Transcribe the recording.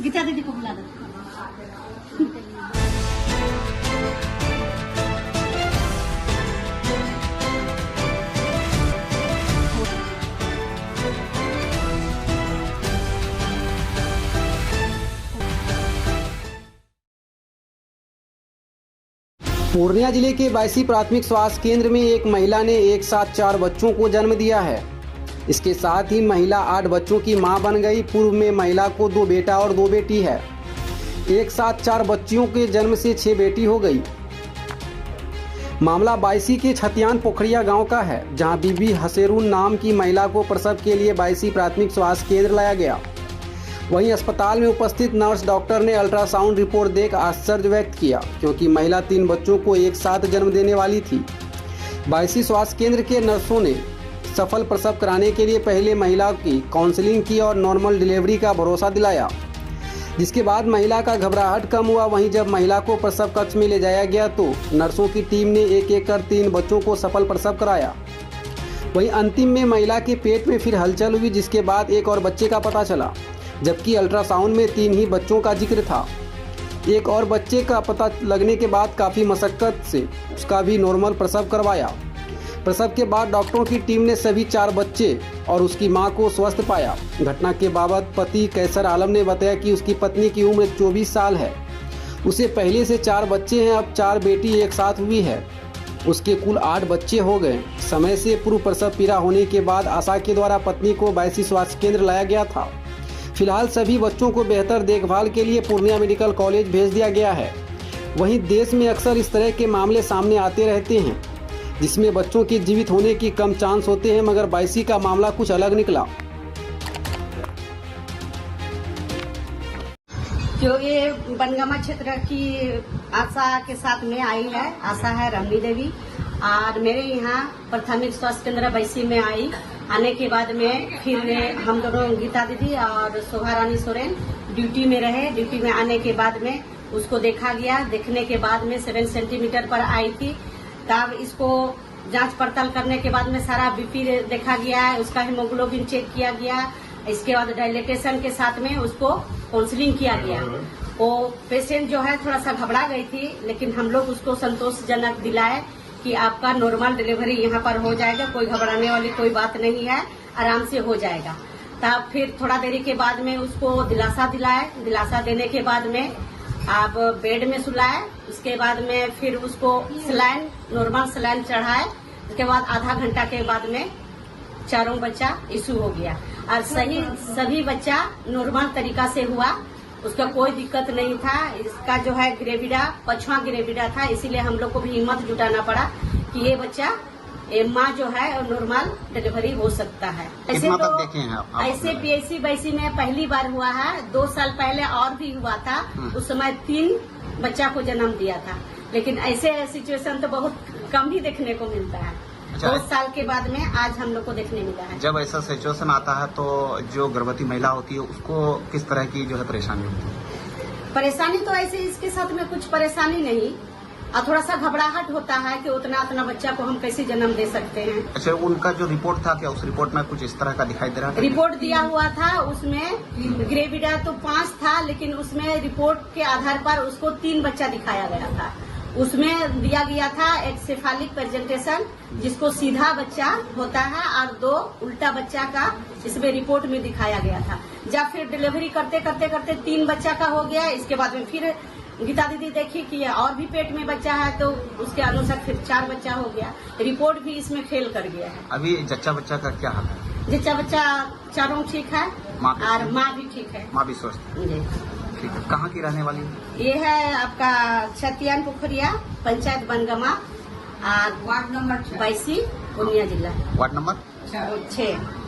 गीता दीदी को बुला दो। पूर्णिया जिले के बायसी प्राथमिक स्वास्थ्य केंद्र में एक महिला ने एक साथ 4 बच्चों को जन्म दिया है। इसके साथ ही महिला 8 बच्चों की मां बन गई। पूर्व में महिला को 2 बेटा और 2 बेटी है। एक साथ 4 बच्चियों के जन्म से 6 बेटी हो गई। मामला बायसी के छतियान पोखरिया गांव का है, जहां बीबी हसेरून नाम की महिला को प्रसव के लिए बायसी प्राथमिक स्वास्थ्य केंद्र लाया गया। वहीं अस्पताल में उपस्थित नर्स डॉक्टर ने अल्ट्रासाउंड रिपोर्ट देख आश्चर्य व्यक्त किया, क्योंकि महिला 3 बच्चों को एक साथ जन्म देने वाली थी। बायसी स्वास्थ्य केंद्र के नर्सों ने सफल प्रसव कराने के लिए पहले महिला की काउंसलिंग की और नॉर्मल डिलीवरी का भरोसा दिलाया, जिसके बाद महिला का घबराहट कम हुआ। वहीं जब महिला को प्रसव कक्ष में ले जाया गया तो नर्सों की टीम ने एक एक कर 3 बच्चों को सफल प्रसव कराया। वहीं अंतिम में महिला के पेट में फिर हलचल हुई, जिसके बाद एक और बच्चे का पता चला, जबकि अल्ट्रासाउंड में 3 ही बच्चों का जिक्र था। एक और बच्चे का पता लगने के बाद काफ़ी मशक्कत से उसका भी नॉर्मल प्रसव करवाया। प्रसव के बाद डॉक्टरों की टीम ने सभी 4 बच्चे और उसकी मां को स्वस्थ पाया। घटना के बाबत पति कैसर आलम ने बताया कि उसकी पत्नी की उम्र 24 साल है। उसे पहले से 4 बच्चे हैं, अब 4 बेटी एक साथ हुई है। उसके कुल 8 बच्चे हो गए। समय से पूर्व प्रसव पीड़ा होने के बाद आशा के द्वारा पत्नी को बायसी स्वास्थ्य केंद्र लाया गया था। फिलहाल सभी बच्चों को बेहतर देखभाल के लिए पूर्णिया मेडिकल कॉलेज भेज दिया गया है। वहीं देश में अक्सर इस तरह के मामले सामने आते रहते हैं, जिसमें बच्चों के जीवित होने की कम चांस होते हैं, मगर बायसी का मामला कुछ अलग निकला। जो ये बनगामा क्षेत्र की आशा के साथ में आई है, आशा है रमनी देवी, और मेरे यहाँ प्राथमिक स्वास्थ्य केंद्र बायसी में आई। आने के बाद में फिर हम दोनों गीता दीदी और शोभा रानी सोरेन ड्यूटी में रहे। ड्यूटी में आने के बाद में उसको देखा गया। देखने के बाद में 7 सेंटीमीटर पर आई थी। तब इसको जांच पड़ताल करने के बाद में सारा बीपी देखा गया है, उसका हीमोग्लोबिन चेक किया गया। इसके बाद डायलिटेशन के साथ में उसको काउंसलिंग किया गया। वो पेशेंट जो है थोड़ा सा घबरा गई थी, लेकिन हम लोग उसको संतोषजनक दिलाए कि आपका नॉर्मल डिलीवरी यहाँ पर हो जाएगा, कोई घबराने वाली कोई बात नहीं है, आराम से हो जाएगा। तब फिर थोड़ा देरी के बाद में उसको दिलासा दिलाए। दिलासा देने के बाद में आप बेड में सुलाए। उसके बाद में फिर उसको सलाइन, नॉर्मल सलाइन चढ़ाए। उसके बाद आधा घंटा के बाद में चारों बच्चा इशू हो गया और सभी बच्चा नॉर्मल तरीका से हुआ। उसका कोई दिक्कत नहीं था। इसका जो है ग्रेविडा 5वां ग्रेविडा था, इसीलिए हम लोग को भी हिम्मत जुटाना पड़ा कि ये बच्चा माँ जो है नॉर्मल डिलीवरी हो सकता है। ऐसे तो देखे हैं आप ऐसे पीएचसी बायसी में पहली बार हुआ है। 2 साल पहले और भी हुआ था, उस समय 3 बच्चा को जन्म दिया था, लेकिन ऐसे सिचुएशन तो बहुत कम ही देखने को मिलता है। 2 साल के बाद में आज हम लोग को देखने मिला है। जब ऐसा सिचुएशन आता है तो जो गर्भवती महिला होती है उसको किस तरह की जो है परेशानी होती है? परेशानी तो ऐसे इसके साथ में कुछ परेशानी नहीं, और थोड़ा सा घबराहट होता है कि उतना बच्चा को हम कैसे जन्म दे सकते हैं। अच्छा, उनका जो रिपोर्ट था, क्या उस रिपोर्ट में कुछ इस तरह का दिखाई दे रहा था? रिपोर्ट दिया हुआ था, उसमें ग्रेविडा तो 5 था, लेकिन उसमें रिपोर्ट के आधार पर उसको 3 बच्चा दिखाया गया था। उसमें दिया गया था एक सेफालिक प्रेजेंटेशन, जिसको सीधा बच्चा होता है, और 2 उल्टा बच्चा का इसमें रिपोर्ट में दिखाया गया था। जब फिर डिलीवरी करते 3 बच्चा का हो गया। इसके बाद में फिर गीता दीदी देखी कि और भी पेट में बच्चा है, तो उसके अनुसार फिर 4 बच्चा हो गया। रिपोर्ट भी इसमें फेल कर गया है। अभी जच्चा बच्चा का क्या हाल है? जच्चा बच्चा चारों ठीक है और माँ भी ठीक है। माँ भी स्वस्थ है? ठीक है। कहाँ की रहने वाली है? ये है आपका छतियान पोखरिया, पंचायत बनगामा, और वार्ड नंबर 82, पूर्णिया जिला, वार्ड नंबर 6।